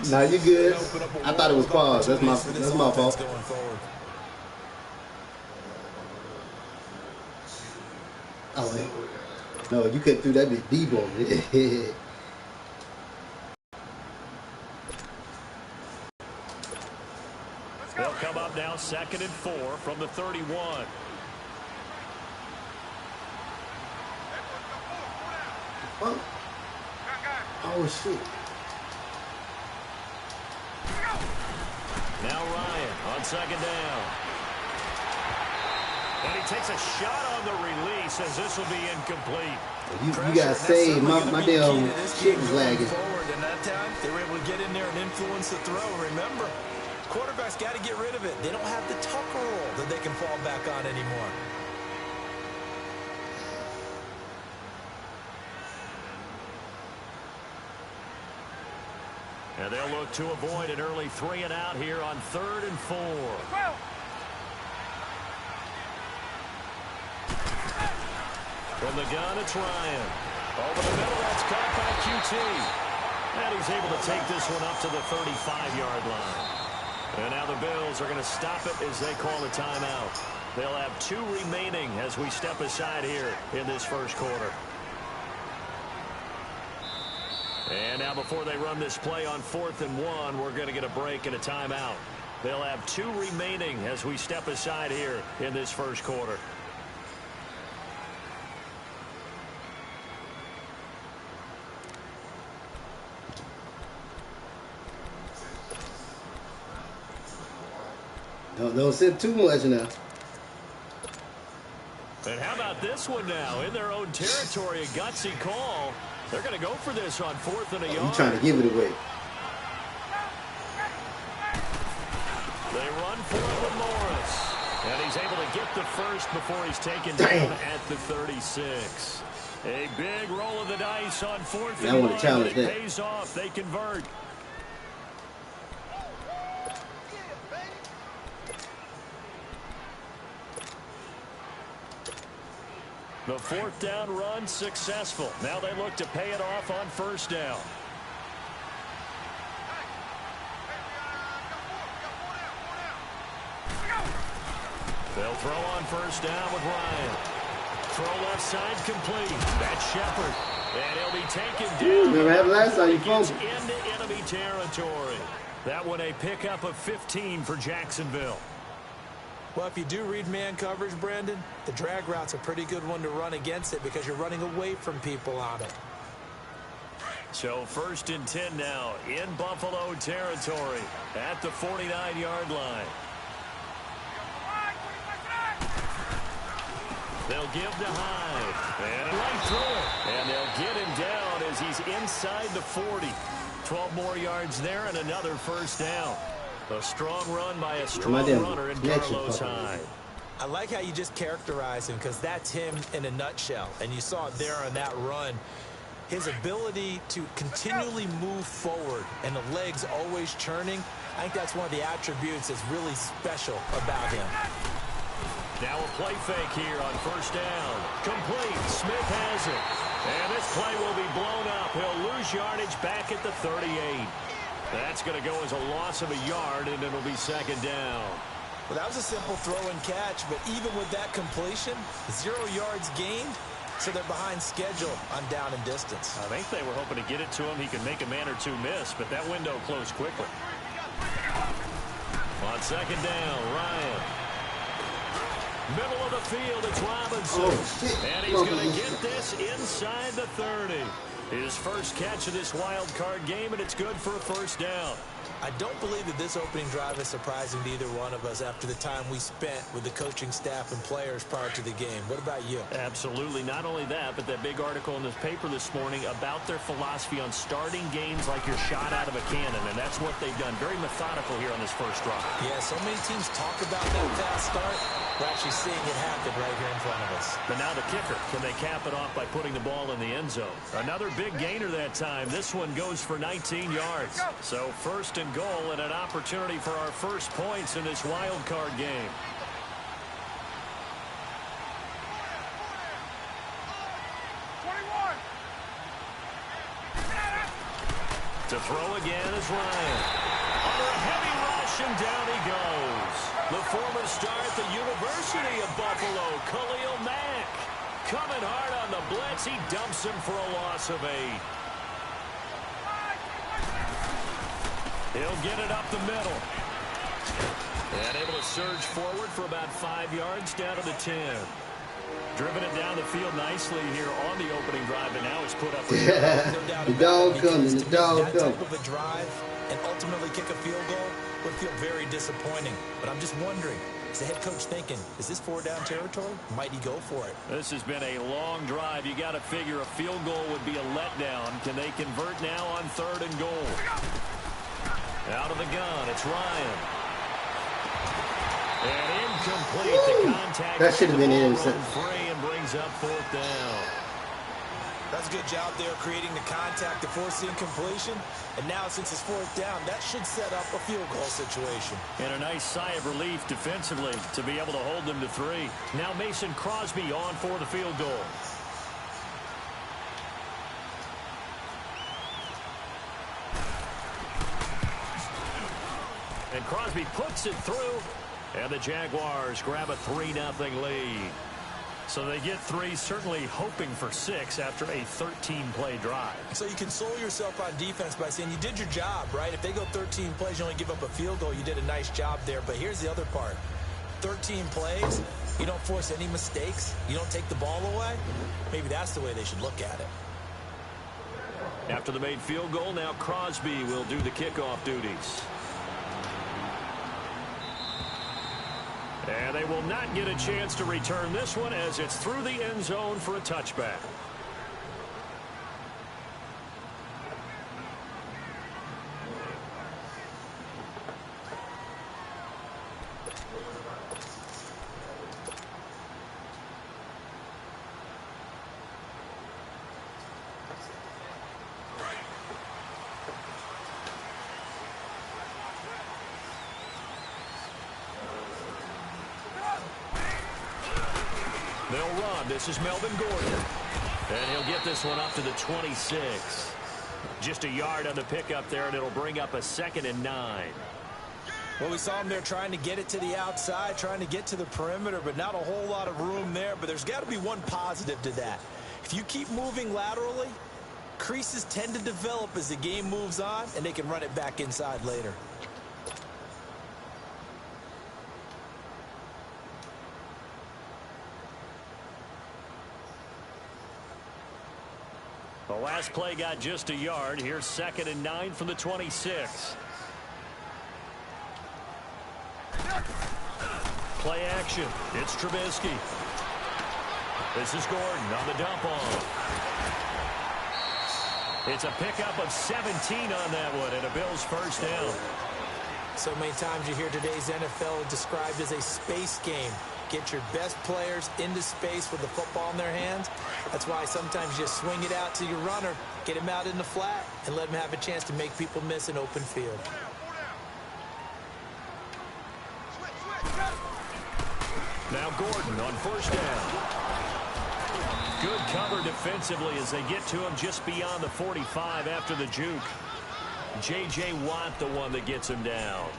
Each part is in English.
Nah, you good. I thought it was pause. That's my fault. Going forward. Oh, wait. No, you couldn't do that big D-ball. They'll come up now 2nd and 4 from the 31. Oh, shit. Now Ryan on 2nd down. And he takes a shot on the release as this will be incomplete. You got saved. My damn shit was lagging. And that time, they were able to get in there and influence the throw. Remember, quarterbacks got to get rid of it. They don't have the Tucker roll that they can fall back on anymore. And they'll look to avoid an early 3 and out here on 3rd and 4. From the gun, it's Ryan. Over the middle, that's caught by QT. And he's able to take this one up to the 35-yard line. And now the Bills are going to stop it as they call a timeout. They'll have 2 remaining as we step aside here in this first quarter. And now before they run this play on 4th and 1, we're going to get a break and a timeout. They'll have 2 remaining as we step aside here in this first quarter. Don't sit too much now. And how about this one now? In their own territory, a gutsy call. They're going to go for this on 4th and a yard. You trying to give it away. They run for it with Morris. And he's able to get the first before he's taken down at the 36. A big roll of the dice on 4th and 1. It pays off. They convert. The 4th down run successful. Now they look to pay it off on 1st down. They'll throw on 1st down with Ryan. Throw left side complete. That's Shepard. And he'll be taken down. Remember that last time you gets into enemy territory. That one a pickup of 15 for Jacksonville. Well, if you do read man coverage, Brandon, the drag route's a pretty good one to run against it because you're running away from people on it. So 1st and 10 now in Buffalo territory at the 49-yard line. They'll give to Hyde. And right through it. And they'll get him down as he's inside the 40. 12 more yards there and another 1st down. A strong run by a strong runner in Carlos Hyde. I like how you just characterize him because that's him in a nutshell. And you saw it there on that run. His ability to continually move forward and the legs always churning, I think that's one of the attributes that's really special about him. Now a play fake here on 1st down. Complete. Smith has it. And this play will be blown up. He'll lose yardage back at the 38. That's going to go as a loss of a yard, and it'll be 2nd down. Well, that was a simple throw and catch, but even with that completion, 0 yards gained, so they're behind schedule on down and distance. I think they were hoping to get it to him. He could make a man or two miss, but that window closed quickly. On 2nd down, Ryan. Middle of the field, it's Robinson. And he's going to get this inside the 30. His first catch of this wild card game, and it's good for a 1st down. I don't believe that this opening drive is surprising to either one of us after the time we spent with the coaching staff and players prior to the game. What about you? Absolutely. Not only that, but that big article in the paper this morning about their philosophy on starting games like you're shot out of a cannon, and that's what they've done. Very methodical here on this first drive. Yeah, so many teams talk about that fast start. We're actually seeing it happen right here in front of us. But now the kicker. Can they cap it off by putting the ball in the end zone? Another big gainer that time. This one goes for 19 yards. So 1st and goal and an opportunity for our first points in this wild card game. To throw again is Ryan. Under a heavy rush, and down he goes. The former star at the University of Buffalo, Khalil Mack. Coming hard on the blitz. He dumps him for a loss of 8. He'll get it up the middle. And able to surge forward for about 5 yards down to the 10. Driven it down the field nicely here on the opening drive, and now it's put up. The dog coming, the dog coming. That type of a drive and ultimately kick a field goal would feel very disappointing. But I'm just wondering, is the head coach thinking, is this 4-down territory? Might he go for it? This has been a long drive. You got to figure a field goal would be a letdown. Can they convert now on 3rd and goal? Out of the gun, it's Ryan. And incomplete. The contact. That should have been in. Free and brings up 4th down. That's a good job there creating the contact to force the incompletion. And now since it's 4th down, that should set up a field goal situation. And a nice sigh of relief defensively to be able to hold them to 3. Now Mason Crosby on for the field goal. And Crosby puts it through. And the Jaguars grab a 3-0 lead. So they get 3, certainly hoping for 6 after a 13-play drive. So you console yourself on defense by saying you did your job, right? If they go 13 plays, you only give up a field goal, you did a nice job there. But here's the other part. 13 plays, you don't force any mistakes, you don't take the ball away. Maybe that's the way they should look at it. After the made field goal, now Crosby will do the kickoff duties. And they will not get a chance to return this one as it's through the end zone for a touchback. They'll run. This is Melvin Gordon. And he'll get this one up to the 26. Just a yard on the pickup there, and it'll bring up a 2nd and 9. Well, we saw him there trying to get it to the outside, trying to get to the perimeter, but not a whole lot of room there. But there's got to be one positive to that. If you keep moving laterally, creases tend to develop as the game moves on, and they can run it back inside later. The last play got just a yard. Here's 2nd and 9 from the 26. Play action. It's Trubisky. This is Gordon on the dump off. It's a pickup of 17 on that one, and a Bills 1st down. So many times you hear today's NFL described as a space game. Get your best players into space with the football in their hands. That's why sometimes you just swing it out to your runner, get him out in the flat, and let him have a chance to make people miss an open field. Now Gordon on 1st down. Good cover defensively as they get to him just beyond the 45 after the juke. J.J. Watt, the one that gets him down.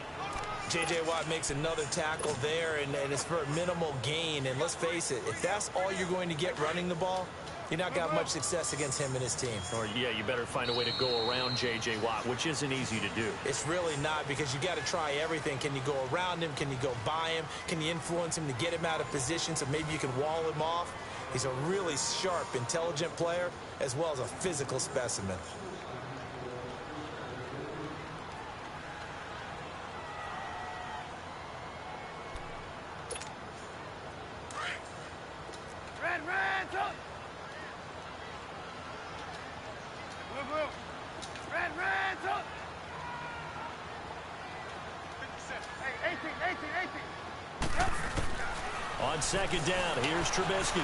J.J. Watt makes another tackle there, and it's for a minimal gain. And let's face it, if that's all you're going to get running the ball, you're not got much success against him and his team. Or, yeah, you better find a way to go around J.J. Watt, which isn't easy to do. It's really not, because you got to try everything. Can you go around him? Can you go by him? Can you influence him to get him out of position so maybe you can wall him off? He's a really sharp, intelligent player, as well as a physical specimen. On 2nd down, here's Trubisky.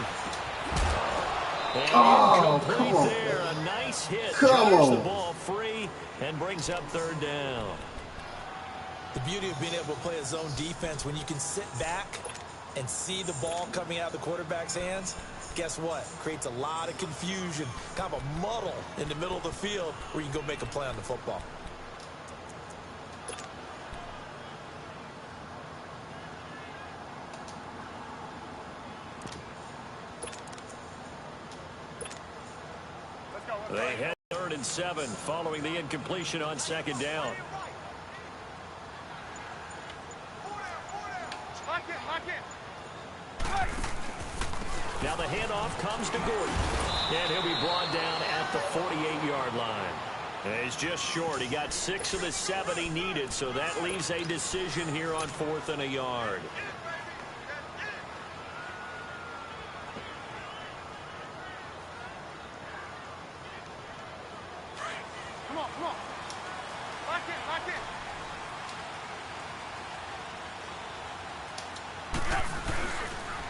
And come on. there, a nice hit. Come Drives on. the ball free and brings up 3rd down. The beauty of being able to play a zone defense when you can sit back and see the ball coming out of the quarterback's hands guess what? Creates a lot of confusion, kind of a muddle in the middle of the field where you can go make a play on the football. They head 3rd and 7 following the incompletion on 2nd down. Now the handoff comes to Gordon. And he'll be brought down at the 48-yard line. And he's just short. He got 6 of the 7 he needed, so that leaves a decision here on 4th and a yard.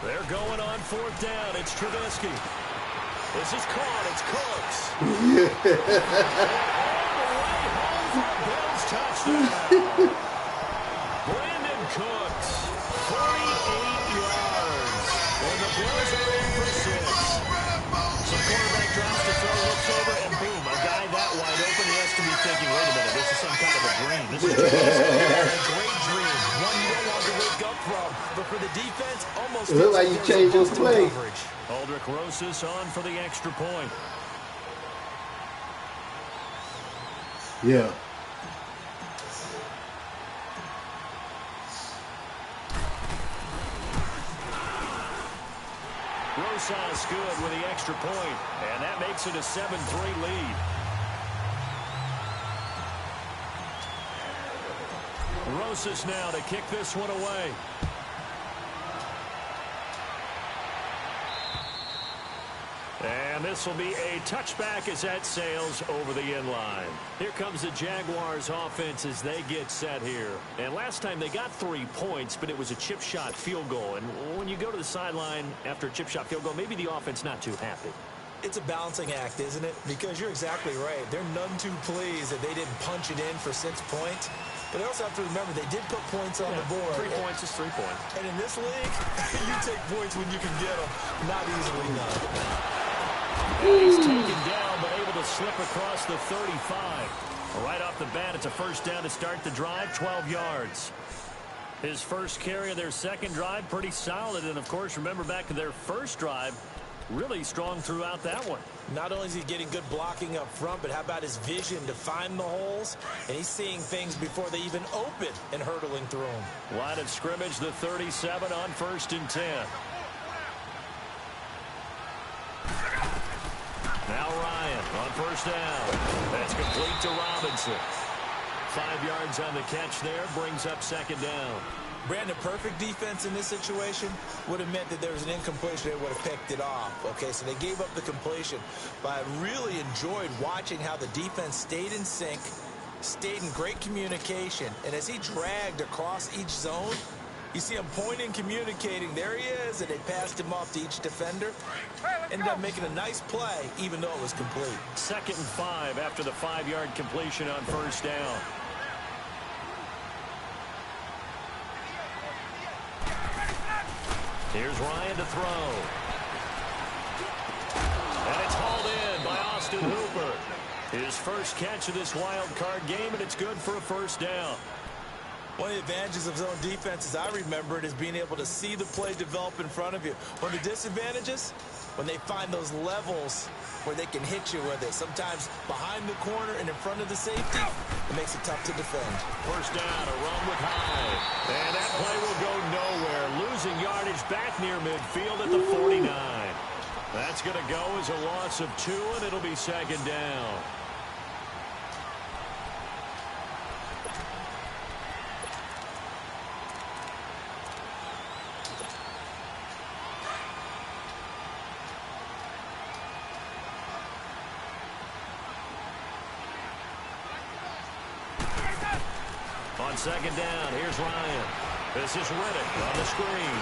They're going on 4th down. It's Trubisky. This is caught. It's Cooks. Bills touchdown. Brandon Cooks, 48 yards. And the Bills are in for 6. Some quarterback drops to throw, looks over, and boom, a guy that wide open. He has to be thinking, wait a minute, this is some kind of a dream. This is a great dream. One you don't want to wake up from. But for the defense, almost look like you changed your play. Aldrich Rosas on for the extra point. Yeah. Rosas good with the extra point, and that makes it a 7-3 lead. Rosas now to kick this one away. And this will be a touchback as that sails over the end line. Here comes the Jaguars offense as they get set here. And last time they got 3 points, but it was a chip shot field goal. And when you go to the sideline after a chip shot field goal, maybe the offense not too happy. It's a balancing act, isn't it? Because you're exactly right. They're none too pleased that they didn't punch it in for 6 points. But they also have to remember they did put points on the board. 3 points is 3 points. And in this league, you take points when you can get them. Not easily done. And he's taken down, but able to slip across the 35. Right off the bat, it's a first down to start the drive, 12 yards. His first carry of their second drive, pretty solid. And, of course, remember back to their first drive, really strong throughout that one. Not only is he getting good blocking up front, but how about his vision to find the holes? And he's seeing things before they even open and hurdling through them. Line of scrimmage, the 37 on 1st and 10. Now Ryan on 1st down. That's complete to Robinson. 5 yards on the catch there, brings up 2nd down. Brandon, perfect defense in this situation would have meant that there was an incompletion. They would have picked it off. Okay, so they gave up the completion. But I really enjoyed watching how the defense stayed in sync, stayed in great communication. And as he dragged across each zone, you see him pointing, communicating. There he is, and they passed him off to each defender. Ended up making a nice play, even though it was complete. 2nd and 5 after the 5-yard completion on 1st down. Here's Ryan to throw. And it's hauled in by Austin Hooper. His first catch of this wild card game, and it's good for a first down. One of the advantages of zone defense, as I remember it, is being able to see the play develop in front of you. One of the disadvantages, when they find those levels where they can hit you with it. Sometimes behind the corner and in front of the safety, it makes it tough to defend. First down, a run with Hyde. And that play will go nowhere. Losing yardage back near midfield at the 49. That's going to go as a loss of 2, and it'll be 2nd down. On 2nd down, here's Ryan. This is Riddick on the screen.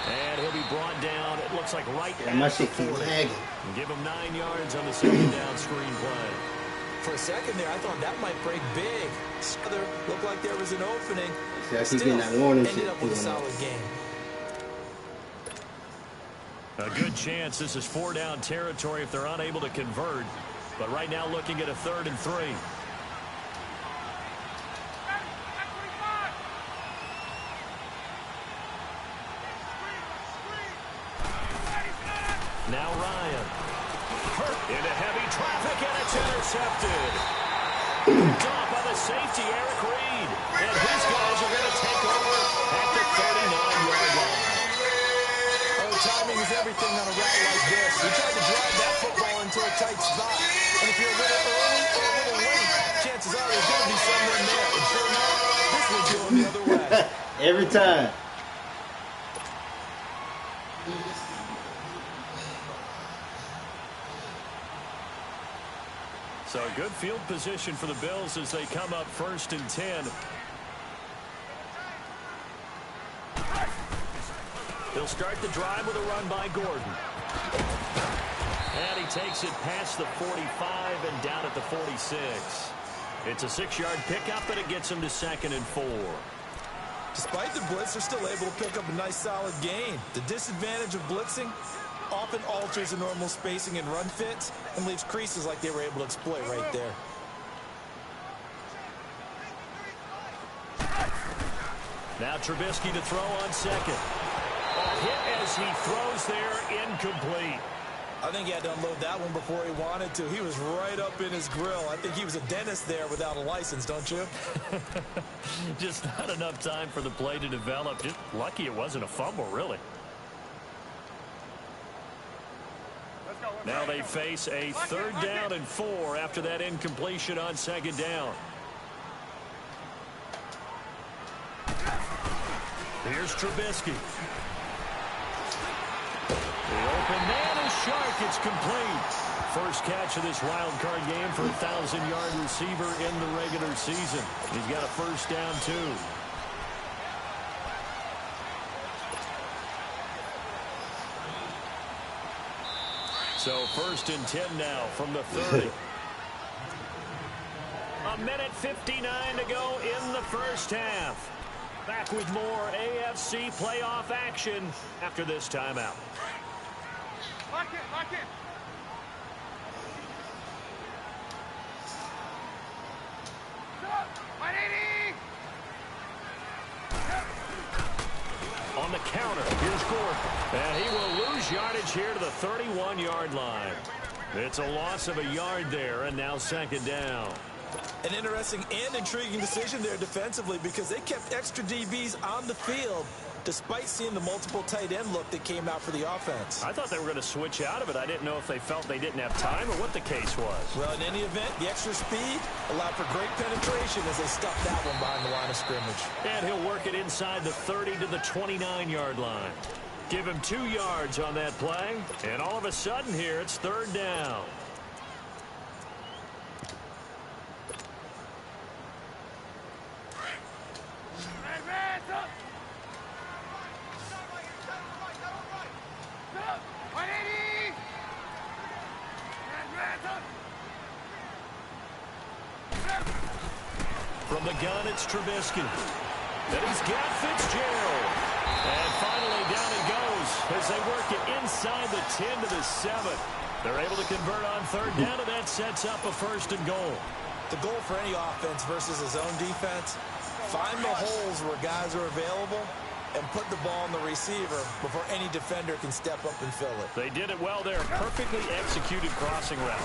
And he'll be brought down, it looks like right at the 40. Give him 9 yards on the 2nd down screen play. For a second there, I thought that might break big. Looked like there was an opening. See, I keep getting that warning shit. Ended up with a solid game. A good chance this is 4-down territory if they're unable to convert. But right now looking at a 3rd and 3. Now Ryan. Into heavy traffic, and it's intercepted. Picked off by the safety, Eric Reed. And his guys are going to take over at the 39-yard line. Oh, timing is everything on a route like this. You try to drive that football into a tight spot. And if you're a little early or a little late, chances are there's going to be someone there. And sure enough, this one's going the other way. Every time. So good field position for the Bills as they come up 1st and 10. He'll start the drive with a run by Gordon. And he takes it past the 45 and down at the 46. It's a 6-yard pickup, and it gets him to 2nd and 4. Despite the blitz, they're still able to pick up a nice solid gain. The disadvantage of blitzing often alters the normal spacing and run fits and leaves creases like they were able to exploit right there. Now Trubisky to throw on 2nd. A hit as he throws there, incomplete. I think he had to unload that one before he wanted to. He was right up in his grill. I think he was a dentist there without a license, don't you? Just not enough time for the play to develop. Just lucky it wasn't a fumble, really. Now they face a 3rd down and 4 after that incompletion on 2nd down. Here's Trubisky. The open man is sharp. It's complete. First catch of this wild card game for a 1,000-yard receiver in the regular season. He's got a 1st down, too. So 1st and 10 now from the 30. A minute 59 to go in the first half. Back with more AFC playoff action after this timeout. Lock it, lock it. On the counter, here's Gordon. And he will lose yardage here to the 31-yard line. It's a loss of a yard there, and now 2nd down. An interesting and intriguing decision there defensively because they kept extra DBs on the field despite seeing the multiple tight end look that came out for the offense. I thought they were going to switch out of it. I didn't know if they felt they didn't have time or what the case was. Well, in any event, the extra speed allowed for great penetration as they stuffed that one behind the line of scrimmage. And he'll work it inside the 30 to the 29-yard line. Give him 2 yards on that play, and all of a sudden here it's 3rd down. From the gun, it's Trubisky. Then he's got Fitzgerald. And finally, down he goes as they work it inside the 10 to the 7. They're able to convert on 3rd down, and that sets up a 1st and goal. The goal for any offense versus his own defense, find the holes where guys are available and put the ball on the receiver before any defender can step up and fill it. They did it well there. Perfectly executed crossing route.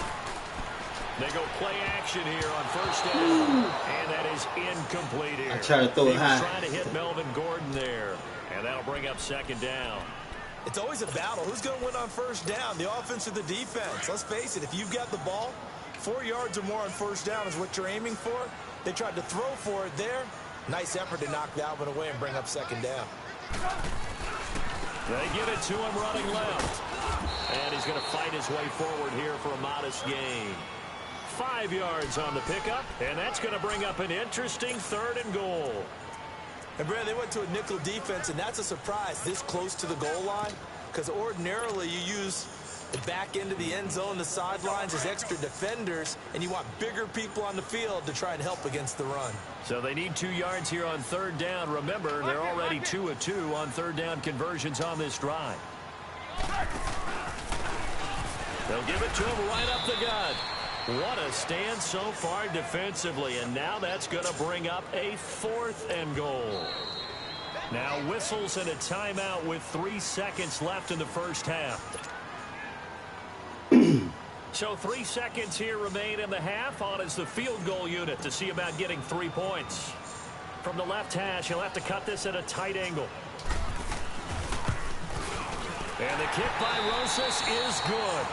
They go play action here on 1st down, and that is incomplete here. I try to throw it high. Trying to hit Melvin Gordon there, and that'll bring up 2nd down. It's always a battle. Who's going to win on 1st down, the offense or the defense? Let's face it, if you've got the ball, 4 yards or more on 1st down is what you're aiming for. They tried to throw for it there. Nice effort to knock that one away and bring up 2nd down. They give it to him running left. And he's going to fight his way forward here for a modest gain. 5 yards on the pickup, and that's going to bring up an interesting 3rd and goal. And Brad, they went to a nickel defense, and that's a surprise this close to the goal line, because ordinarily you use the back end of the end zone, the sidelines as extra defenders, and you want bigger people on the field to try and help against the run. So they need 2 yards here on 3rd down. Remember, they're already 2 of 2 on 3rd down conversions on this drive. They'll give it to him right up the gut. What a stand so far defensively, and now that's going to bring up a 4th and goal. Now whistles and a timeout with 3 seconds left in the first half. So 3 seconds here remain in the half. On is the field goal unit to see about getting 3 points. From the left hash, he'll have to cut this at a tight angle. And the kick by Rosas is good.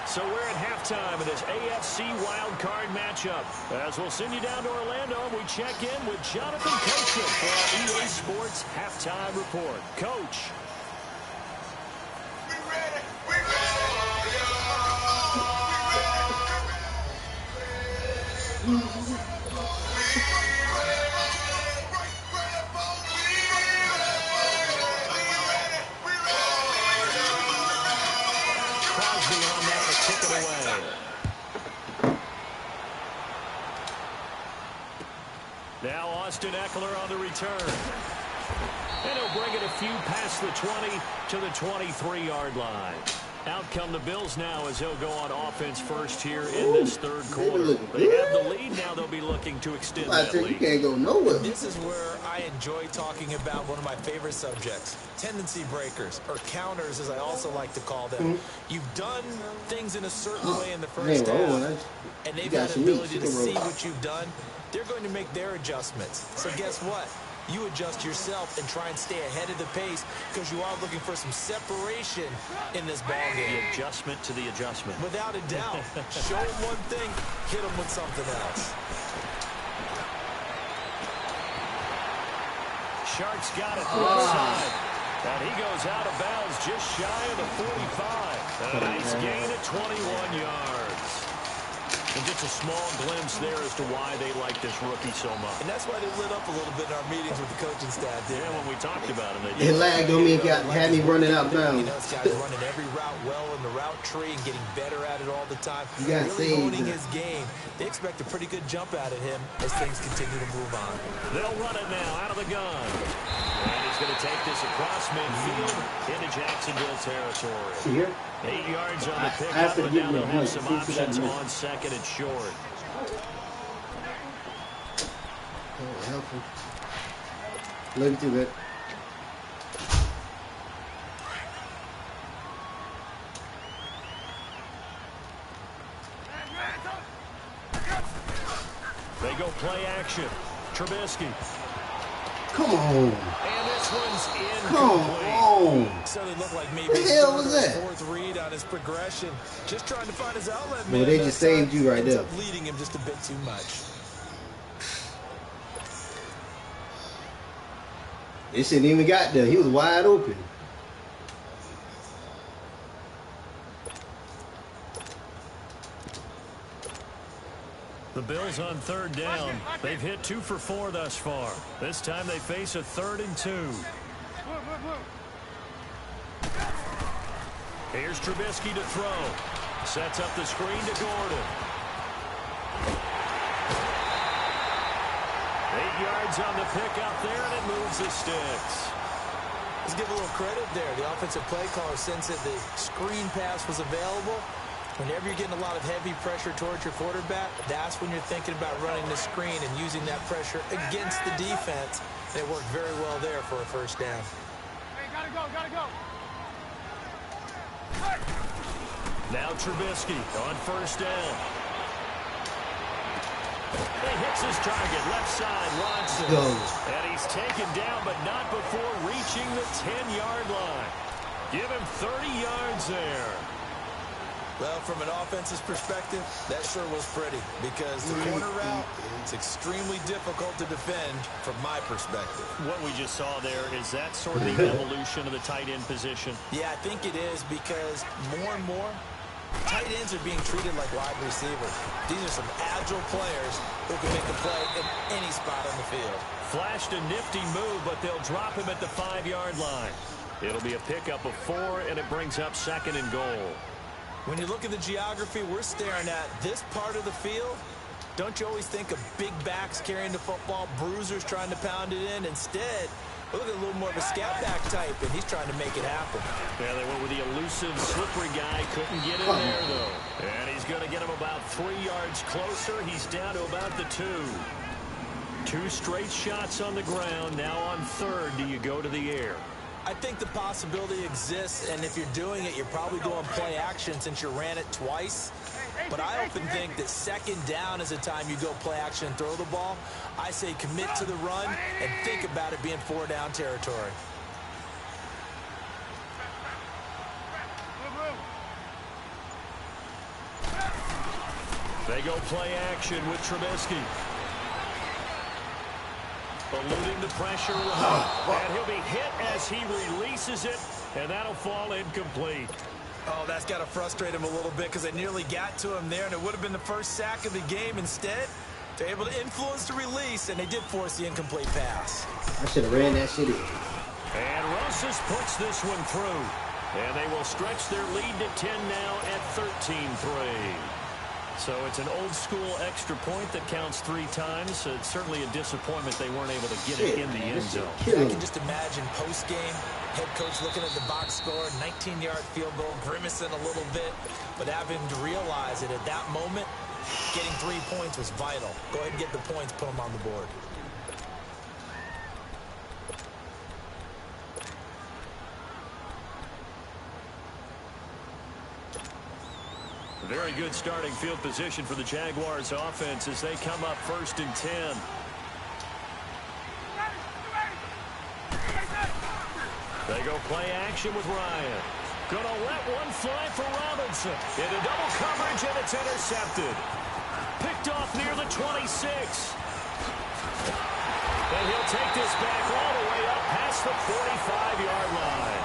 So we're at halftime in this AFC wildcard matchup. As we'll send you down to Orlando, we check in with Jonathan Coachman for our EA Sports halftime report. Coach. We ready. We ready. Now Austin Eckler on the return. And he'll bring it a few past the 20 to the 23-yard line. Out come the Bills now as they'll go on offense first here in this third quarter. They have the lead now. They'll be looking to extend that lead. You can't go nowhere. This is where I enjoy talking about one of my favorite subjects, tendency breakers, or counters as I also like to call them. You've done things in a certain way in the first half, and they've got the ability to see what you've done. They're going to make their adjustments. So guess what? You adjust yourself and try and stay ahead of the pace because you are looking for some separation in this ballgame. The adjustment to the adjustment. Without a doubt. Show them one thing, hit them with something else. Sharks got it to the side. And he goes out of bounds just shy of the 45. A nice gain at 21 yards. And just a small glimpse there as to why they like this rookie so much. And that's why they lit up a little bit in our meetings with the coaching staff. Yeah, when we talked about him. It lagged on me and had me running out of bounds. You know, this guy's running every route well in the route tree and getting better at it all the time. Really honing his game. They expect a pretty good jump out of him as things continue to move on. They'll run it now out of the gun. And he's going to take this across midfield into Jacksonville territory. See here? 8 yards on the pickup, but now they'll have some options on second and short. Oh, helpful. Look too good. They go play action. Trubisky. Come on. And this one's incomplete. Come on. So they look like maybe What the hell was that? fourth read on his progression. Just trying to find his outlet, man. Well, they just saved you right there. Ends up leading him just a bit too much. It shouldn't even got there. He was wide open. The Bills on third down. They've hit 2 for 4 thus far. This time they face a 3rd and 2. Here's Trubisky to throw. Sets up the screen to Gordon. 8 yards on the pickup there, and it moves the sticks. Let's give a little credit there. The offensive play caller sensed that the screen pass was available. Whenever you're getting a lot of heavy pressure towards your quarterback, that's when you're thinking about running the screen and using that pressure against the defense. They worked very well there for a first down. Hey, gotta go, gotta go. Now Trubisky on first down. He hits his target, left side, Watson. And he's taken down, but not before reaching the 10-yard line. Give him 30 yards there. Well, from an offense's perspective, that sure was pretty because the corner route is extremely difficult to defend from my perspective. What we just saw there, is that sort of the evolution of the tight end position? Yeah, I think it is because more and more, tight ends are being treated like wide receivers. These are some agile players who can make a play in any spot on the field. Flashed a nifty move, but they'll drop him at the 5-yard line. It'll be a pickup of 4, and it brings up 2nd and goal. When you look at the geography, we're staring at this part of the field Don't you always think of big backs carrying the football, bruisers trying to pound it in? Instead, look at a little more of a scat back type, and he's trying to make it happen. Yeah, they went with the elusive, slippery guy. Couldn't get in there, though. And he's going to get him about 3 yards closer. He's down to about the 2. 2 straight shots on the ground. Now on third, do you go to the air? I think the possibility exists, and if you're doing it, you're probably going play action since you ran it twice. But I often think that second down is the time you go play action and throw the ball. I say commit to the run and think about it being 4 down territory. They go play action with Trubisky. Eluding the pressure, and he'll be hit as he releases it, and that'll fall incomplete. Oh, that's got to frustrate him a little bit because they nearly got to him there, and it would have been the first sack of the game. Instead, they're able to influence the release, and they did force the incomplete pass. I should have ran that shit in. And Rosas puts this one through, and they will stretch their lead to 10 now at 13-3. So it's an old-school extra point that counts 3 times. It's certainly a disappointment they weren't able to get it in the end zone. I can just imagine post-game, head coach looking at the box score, 19-yard field goal, grimacing a little bit, but having to realize that at that moment, getting 3 points was vital. Go ahead and get the points, put them on the board. Very good starting field position for the Jaguars offense as they come up 1st and 10. They go play action with Ryan. Gonna let one fly for Robinson. Into double coverage, and it's intercepted. Picked off near the 26. And he'll take this back all the way up past the 45-yard line.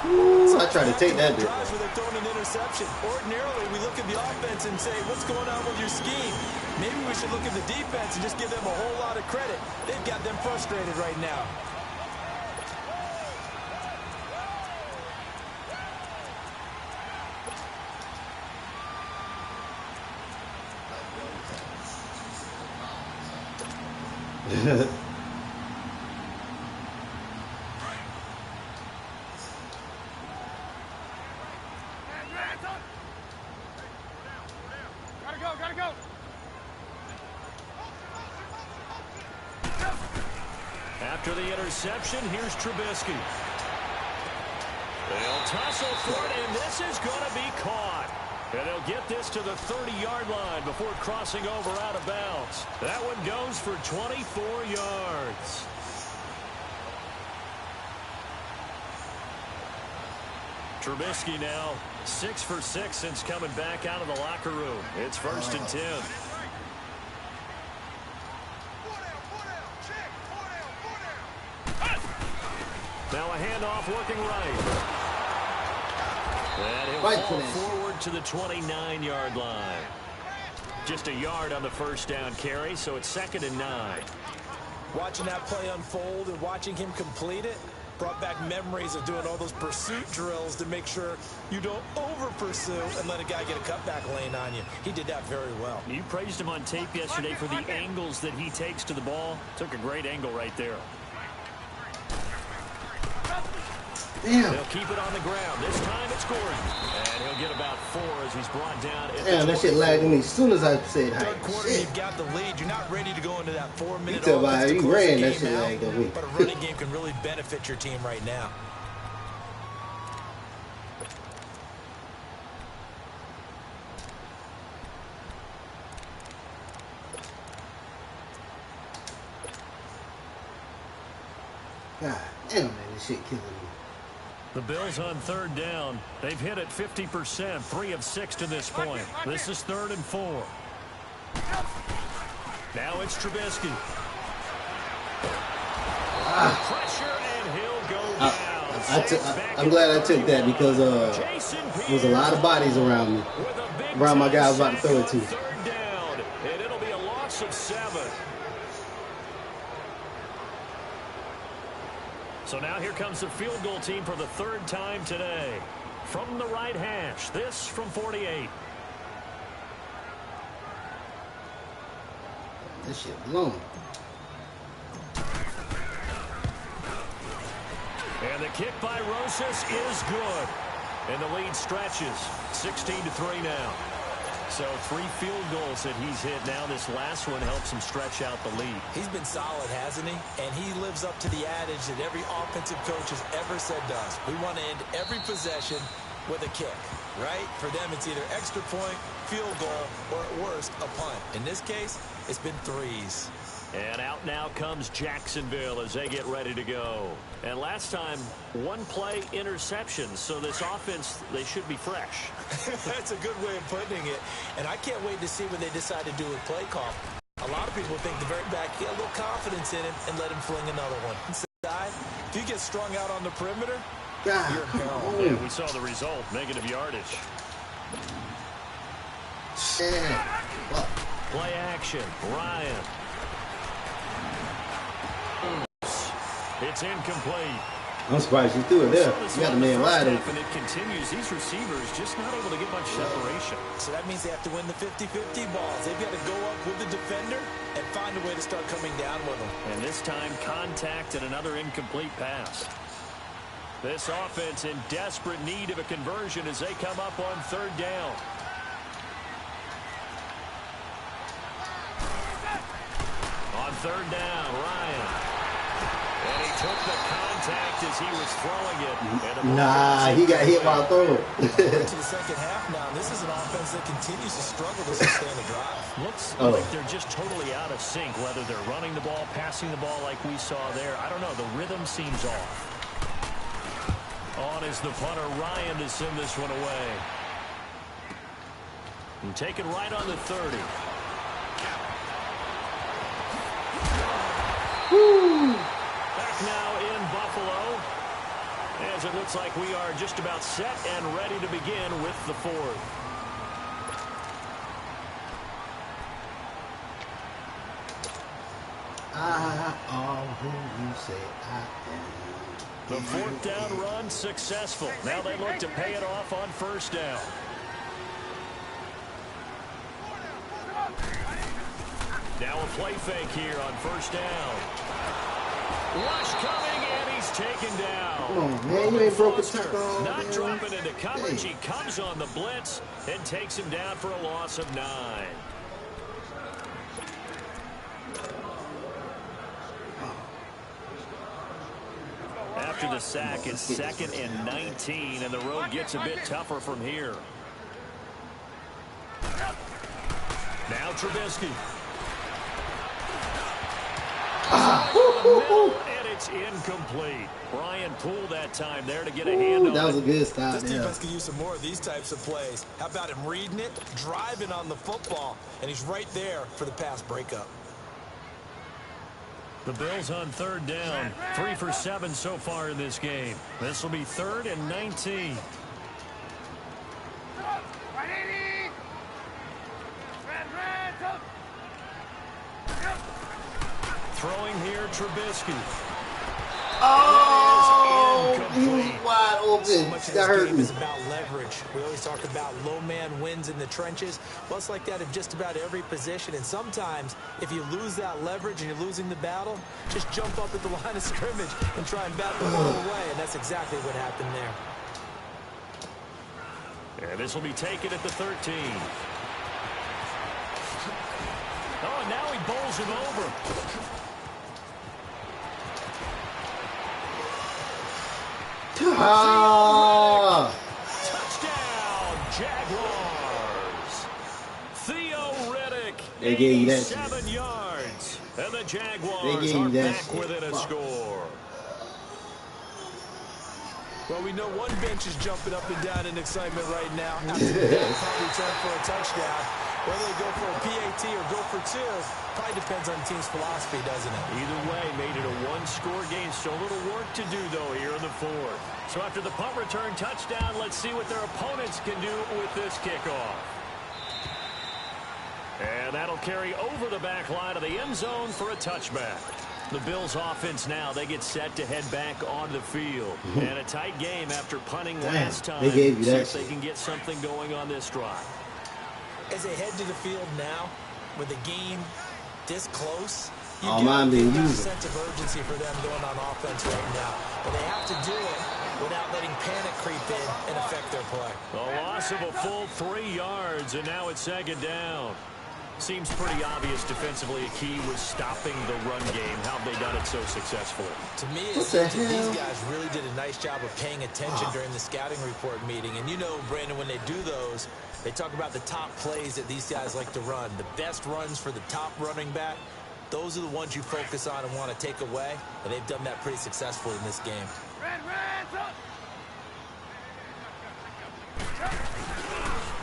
Ooh, I tried to take that dude. Drives where they're throwing an interception. Ordinarily, we look at the offense and say, what's going on with your scheme? Maybe we should look at the defense and just give them a whole lot of credit. They've got them frustrated right now. Gotta go. After the interception, here's Trubisky. They'll tussle for it, and this is going to be caught. And they'll get this to the 30-yard line before crossing over out of bounds. That one goes for 24 yards. Trubisky now 6 for 6 since coming back out of the locker room. It's 1st and 10. Now a handoff working right. And he'll fall forward to the 29-yard line. Just a yard on the first down carry, so it's 2nd and 9. Watching that play unfold and watching him complete it brought back memories of doing all those pursuit drills to make sure you don't over-pursue and let a guy get a cutback lane on you. He did that very well. You praised him on tape yesterday for the angles that he takes to the ball. Took a great angle right there. Damn. They'll keep it on the ground. This time it's Gordon. And he'll get about 4 as he's brought down. Damn, that shit lagged me as soon as I said hi. Third quarter, you've got the lead. You're not ready to go into that 4-minute You offense to you close ran the that game shit out, lagged on me. but a running game can really benefit your team right now. God damn, man, this shit killing me. The Bills on 3rd down. They've hit it 50%, 3 of 6 to this point. This is 3rd and 4. Now it's Trubisky. Pressure, and he'll go down. I'm glad I took that because there was a lot of bodies around me, around my guy I was about to throw it to. 3rd down, and it'll be a loss of 7. So now here comes the field goal team for the 3rd time today. From the right hash, this from 48. This shit blown. And the kick by Rosas is good. And the lead stretches 16-3 now. So 3 field goals that he's hit now. This last one helps him stretch out the lead. He's been solid, hasn't he? And he lives up to the adage that every offensive coach has ever said to us. We want to end every possession with a kick, right? For them, it's either extra point, field goal, or at worst, a punt. In this case, it's been 3s. And out now comes Jacksonville as they get ready to go. And last time, 1-play interception. So this offense, they should be fresh. That's a good way of putting it. And I can't wait to see what they decide to do with play call. A lot of people think the very back, get a little confidence in him and let him fling another one. Inside, if you get strung out on the perimeter, you're gone. Yeah, we saw the result, negative yardage. Play action, Ryan. It's incomplete. I'm surprised you threw it there. You got the man wide open. And it continues. These receivers just not able to get much separation. So that means they have to win the 50-50 balls. They've got to go up with the defender and find a way to start coming down with them. And this time, contact and another incomplete pass. This offense in desperate need of a conversion as they come up on 3rd down. On 3rd down, Ryan. And he took the contact as he was throwing it. Nah, he got hit while throwing. To the second half now. This is an offense that continues to struggle to sustain a drive. Looks like they're just totally out of sync, whether they're running the ball, passing the ball like we saw there. I don't know. The rhythm seems off. On is the punter, Ryan, to send this one away. And take it right on the 30. Woo! Back now in Buffalo, as it looks like we are just about set and ready to begin with the 4th. I am who you say I am. The 4th down run successful. Now they look to pay it off on 1st down. Now a play fake here on 1st down. Rush coming, and he's taken down. Come on, man. You ain't broke a tackle. Not dropping into coverage. He comes on the blitz and takes him down for a loss of 9. After the sack, it's 2nd and 19, and the road gets a bit tougher from here. Now Trubisky. And it's incomplete. Brian pulled that time there to get a hand on it. That was a good stop. This defense can use some more of these types of plays. How about him reading it, driving on the football, and he's right there for the pass breakup. The Bills on 3rd down. 3 for 7 so far in this game. This will be 3rd and 19. Throwing here, Trubisky. Oh, he was wide open. So much of That this hurt game me. is about leverage. We always talk about low man wins in the trenches. Well, it's like that in just about every position. And sometimes, if you lose that leverage and you're losing the battle, just jump up at the line of scrimmage and try and battle the ball away. And that's exactly what happened there. And this will be taken at the 13. Oh, and now he bowls him over. Ah! Touchdown, Jaguars. Theo Riddick, They gave you that 7 yards. And the They Jaguars gave you are that back shit. within a score. Well, we know one bench is jumping up and down in excitement right now. After that punt return for a touchdown. Whether they go for a PAT or go for 2, probably depends on the team's philosophy, doesn't it? Either way, made it a 1-score game. Still a little work to do, though, here in the 4th. So after the punt return touchdown, let's see what their opponents can do with this kickoff. And that'll carry over the back line of the end zone for a touchback. The Bills offense now, they get set to head back onto the field. And a tight game after punting last time. They gave you See that if they can get something going on this drive. As they head to the field now, with the game this close, you Oh, mine being get a used. sense of urgency for them going on offense right now. But they have to do it without letting panic creep in and affect their play. A loss of a full 3 yards, and now it's second down. Seems pretty obvious defensively a key was stopping the run game. How have they done it so successfully? To me, it seems that these guys really did a nice job of paying attention during the scouting report meeting. And you know, Brandon, when they do those, they talk about the top plays that these guys like to run. The best runs for the top running back, those are the ones you focus on and want to take away. And they've done that pretty successfully in this game.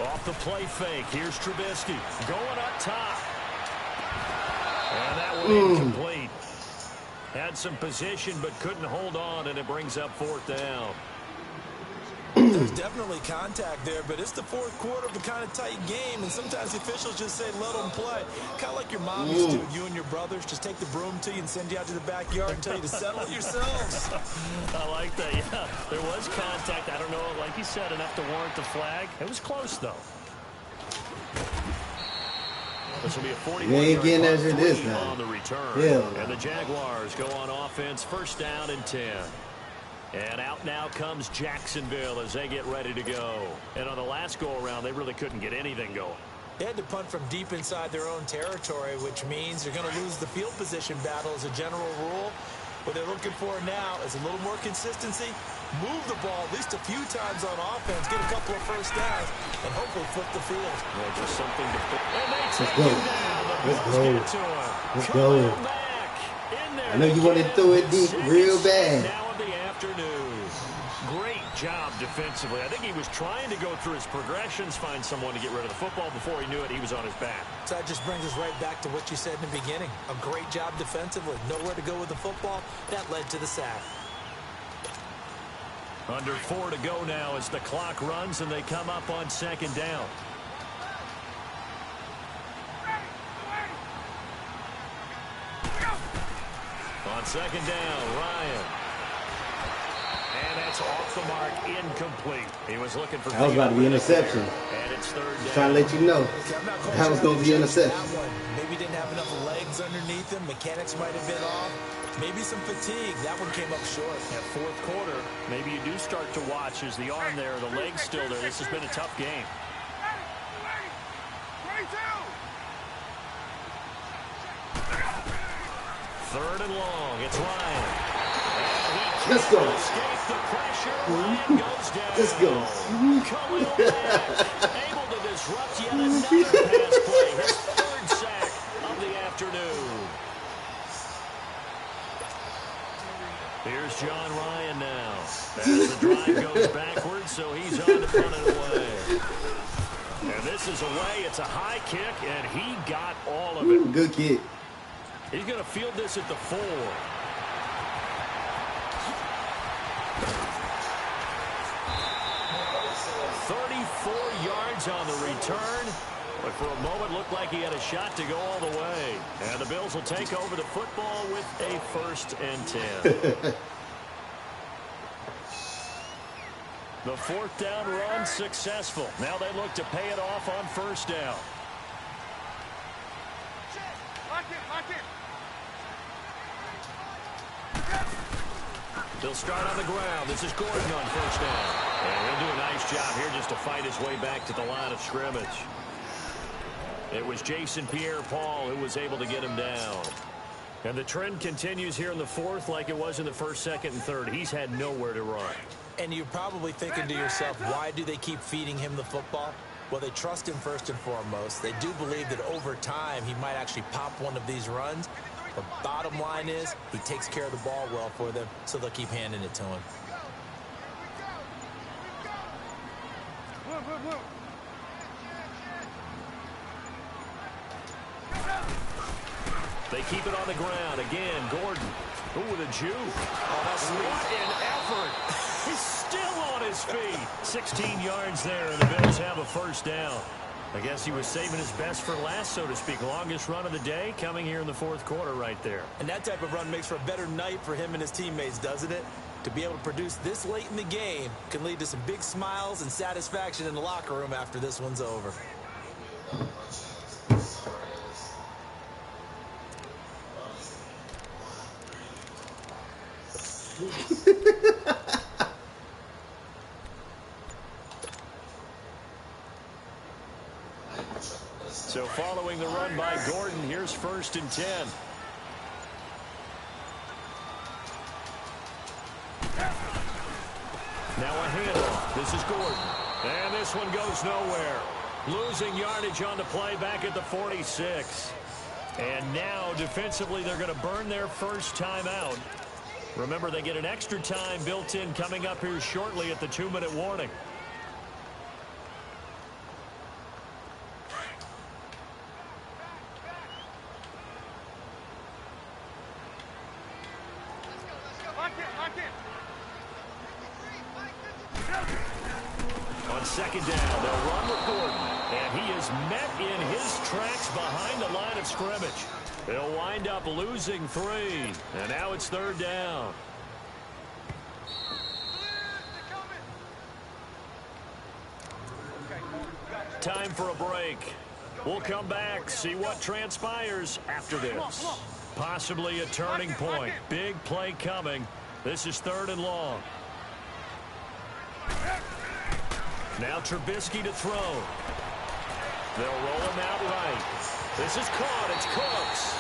Off the play fake, here's Trubisky going up top. And that one incomplete. Had some position but couldn't hold on, and it brings up fourth down. There's definitely contact there, but it's the fourth quarter of a kind of tight game, and sometimes the officials just say let them play. Kind of like your mom used to, you and your brothers just take the broom to you and send you out to the backyard and tell you to settle it yourselves. I like that, yeah. There was contact. I don't know, like you said, enough to warrant the flag. It was close, though. This will be a 41-yard on the return. Yeah. And the Jaguars go on offense, first down and 10. And out now comes Jacksonville as they get ready to go. And on the last go-around, they really couldn't get anything going. They had to punt from deep inside their own territory, which means they're going to lose the field position battle as a general rule. What they're looking for now is a little more consistency, move the ball at least a few times on offense, get a couple of first downs, and hopefully flip the field. Well, just something to fit. And they Let's take go. him down. The Let's Bills go. get it to him. Let's Come go. on back. In there I know you wanted to throw it deep real bad. Now of the afternoon. Great job defensively. I think he was trying to go through his progressions, find someone to get rid of the football. Before he knew it, he was on his back. So that just brings us right back to what you said in the beginning. A great job defensively. Nowhere to go with the football. That led to the sack. Under 4 to go now as the clock runs and they come up on second down. On second down, Ryan. And that's off the mark, incomplete. He was looking for... That was about to be interception. And it's third down. Trying to let you know that was going to be interception. Maybe didn't have enough legs underneath him. Mechanics might have been off. Maybe some fatigue. That one came up short. At fourth quarter, maybe you do start to watch as the arm there, the leg's still there. This has been a tough game. Third and long. It's Ryan. Let's go. Escape the pressure. Ryan goes down. Let's go. Khalil Mack, able to disrupt yet another pass play. His third sack of the afternoon. Here's John Ryan now. As the drive goes backwards, so he's on to punt it away. And this is away. It's a high kick, and he got all of it. Good kick. He's going to field this at the 4. 34 yards on the return. But for a moment, looked like he had a shot to go all the way. And the Bills will take over the football with a first and 10. The fourth down run successful. Now they look to pay it off on first down. They'll start on the ground. This is Gordon on first down. And he'll do a nice job here just to fight his way back to the line of scrimmage. It was Jason Pierre-Paul who was able to get him down. And the trend continues here in the fourth like it was in the first, second, and third. He's had nowhere to run. And you're probably thinking to yourself, why do they keep feeding him the football? Well, they trust him first and foremost. They do believe that over time he might actually pop one of these runs. But bottom line is he takes care of the ball well for them, so they'll keep handing it to him. They keep it on the ground. Again, Gordon. Ooh, with a juke. Oh, that's what an effort. He's still on his feet. 16 yards there, and the Bills have a first down. I guess he was saving his best for last, so to speak. Longest run of the day coming here in the fourth quarter right there. And that type of run makes for a better night for him and his teammates, doesn't it? To be able to produce this late in the game can lead to some big smiles and satisfaction in the locker room after this one's over. So following the run by Gordon, here's 1st and 10. Now a handoff. This is Gordon. And this one goes nowhere. Losing yardage on the play back at the 46. And now defensively they're going to burn their first timeout. Remember, they get an extra time built in coming up here shortly at the 2-minute warning. On 2nd down, they'll run with Gordon. And he is met in his tracks behind the line of scrimmage. They'll wind up losing 3. And now it's 3rd down. Time for a break. We'll come back, see what transpires after this. Possibly a turning point. Big play coming. This is 3rd and long. Now Trubisky to throw. They'll roll him out right. This is caught. It's Cooks.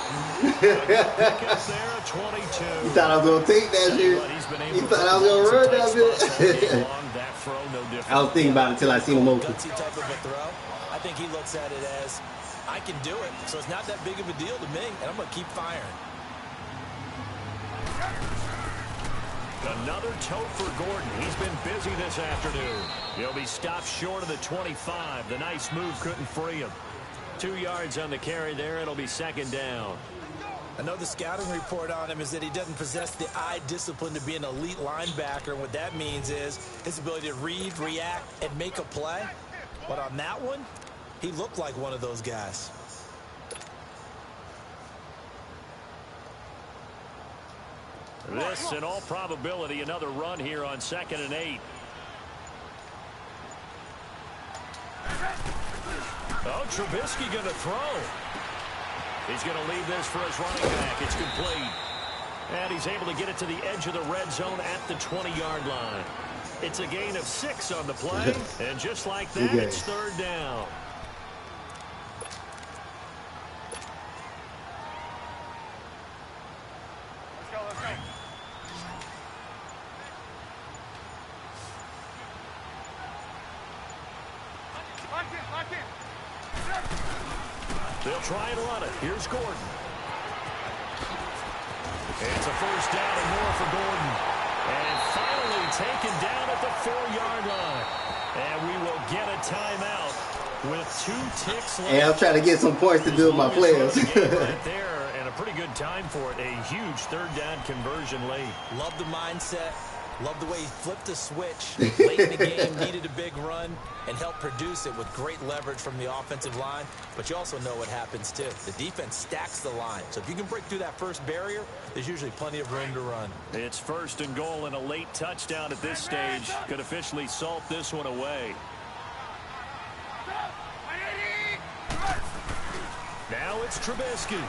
Pick up there at 22. You thought I was going to take that shit? You thought I was going to run that bit? That throw, no different. I was thinking about it until I seen him open. Gutsy type of a throw. I think he looks at it as, I can do it, so it's not that big of a deal to me, and I'm going to keep firing. Another tote for Gordon. He's been busy this afternoon. He'll be stopped short of the 25. The nice move couldn't free him. 2 yards on the carry there. It'll be 2nd down. I know the scouting report on him is that he doesn't possess the eye discipline to be an elite linebacker. And what that means is his ability to read, react, and make a play. But on that one, he looked like one of those guys. This, in all probability, another run here on 2nd and 8. Oh, Trubisky going to throw. He's going to leave this for his running back. It's complete. And he's able to get it to the edge of the red zone at the 20-yard line. It's a gain of 6 on the play. And just like that, it's 3rd down. They'll try and run it. Here's Gordon. It's a 1st down and more for Gordon. And finally taken down at the 4-yard line. And we will get a timeout with 2 ticks left. Hey, I'm trying to get some points to do with my players. Right there, and a pretty good time for it. A huge 3rd down conversion late. Love the mindset. Love the way he flipped the switch late in the game, needed a big run, and helped produce it with great leverage from the offensive line. But you also know what happens, too. The defense stacks the line. So if you can break through that first barrier, there's usually plenty of room to run. It's 1st and goal and a late touchdown at this stage. Could officially salt this one away. Now it's Trubisky.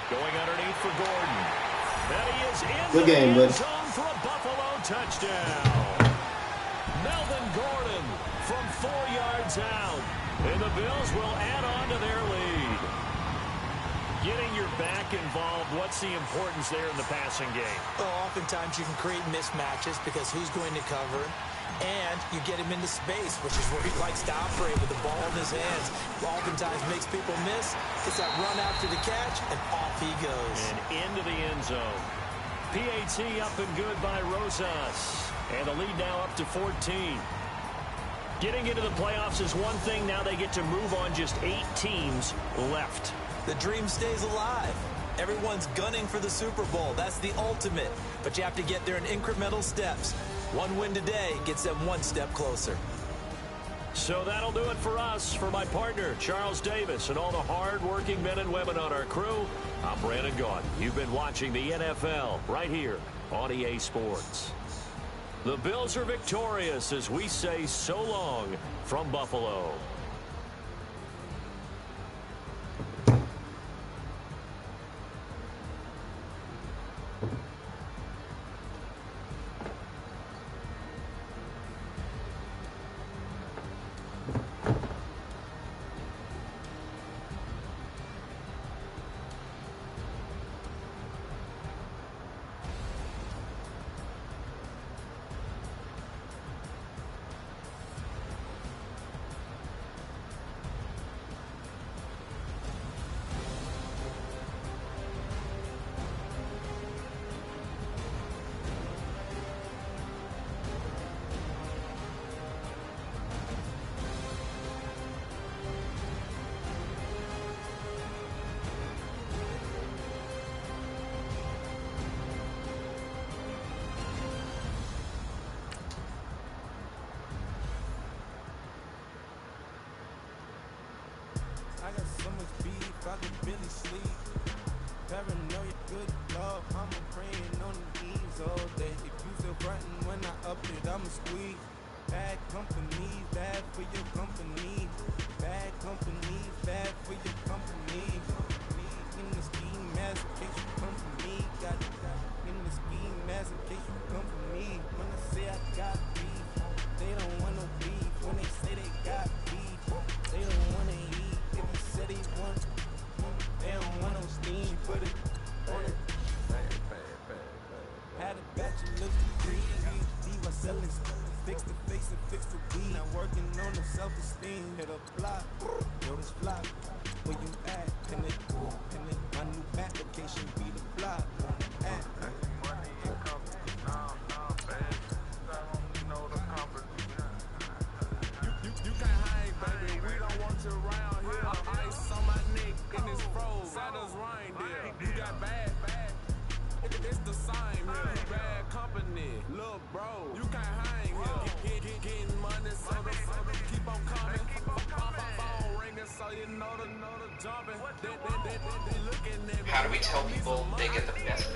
Going underneath for Gordon. And he is in the end zone for a Buffalo touchdown. Melvin Gordon from 4 yards out. And the Bills will add on to their lead. Getting your back involved, what's the importance there in the passing game? Well, oftentimes you can create mismatches because who's going to cover, and you get him into space, which is where he likes to operate with the ball in his hands. Oftentimes makes people miss. Gets that run out to the catch, and off he goes. And into the end zone. PAT up and good by Rosas. And the lead now up to 14. Getting into the playoffs is one thing. Now they get to move on, just 8 teams left. The dream stays alive. Everyone's gunning for the Super Bowl. That's the ultimate. But you have to get there in incremental steps. One win today gets them 1 step closer. So that'll do it for us. For my partner, Charles Davis, and all the hard-working men and women on our crew, I'm Brandon Gaudin. You've been watching the NFL right here on EA Sports. The Bills are victorious as we say so long from Buffalo. I could barely sleep. Paranoia, good love, I'm praying on the knees all day. If you still frontin' when I up it, I'ma squeeze. Bad company, bad for your company. Bad company, bad for your company. In the scheme, mass in case you come for me. Got in the scheme, mass in case you come for me. When I say I got beef, they don't want no beef. When they say they got beef, they don't wanna eat. If you said he want, they don't want no steam. Put it on it. Had a bachelor's degree, PhD, selling fix the face and fix the weed. Now working on the self-esteem. Hit a block, yo this block. Where you at? Pin it. My new application be the block. At. You can't hang, baby. We don't want you around here. Ice on my neck and it's froze. Santa's reindeer. You got bad. It's the same here. Bad company, look, bro. You can't hang here. Getting money, so the keep on coming. Phone ringing, so you know the jumping. They looking at me. How do we tell people they get the best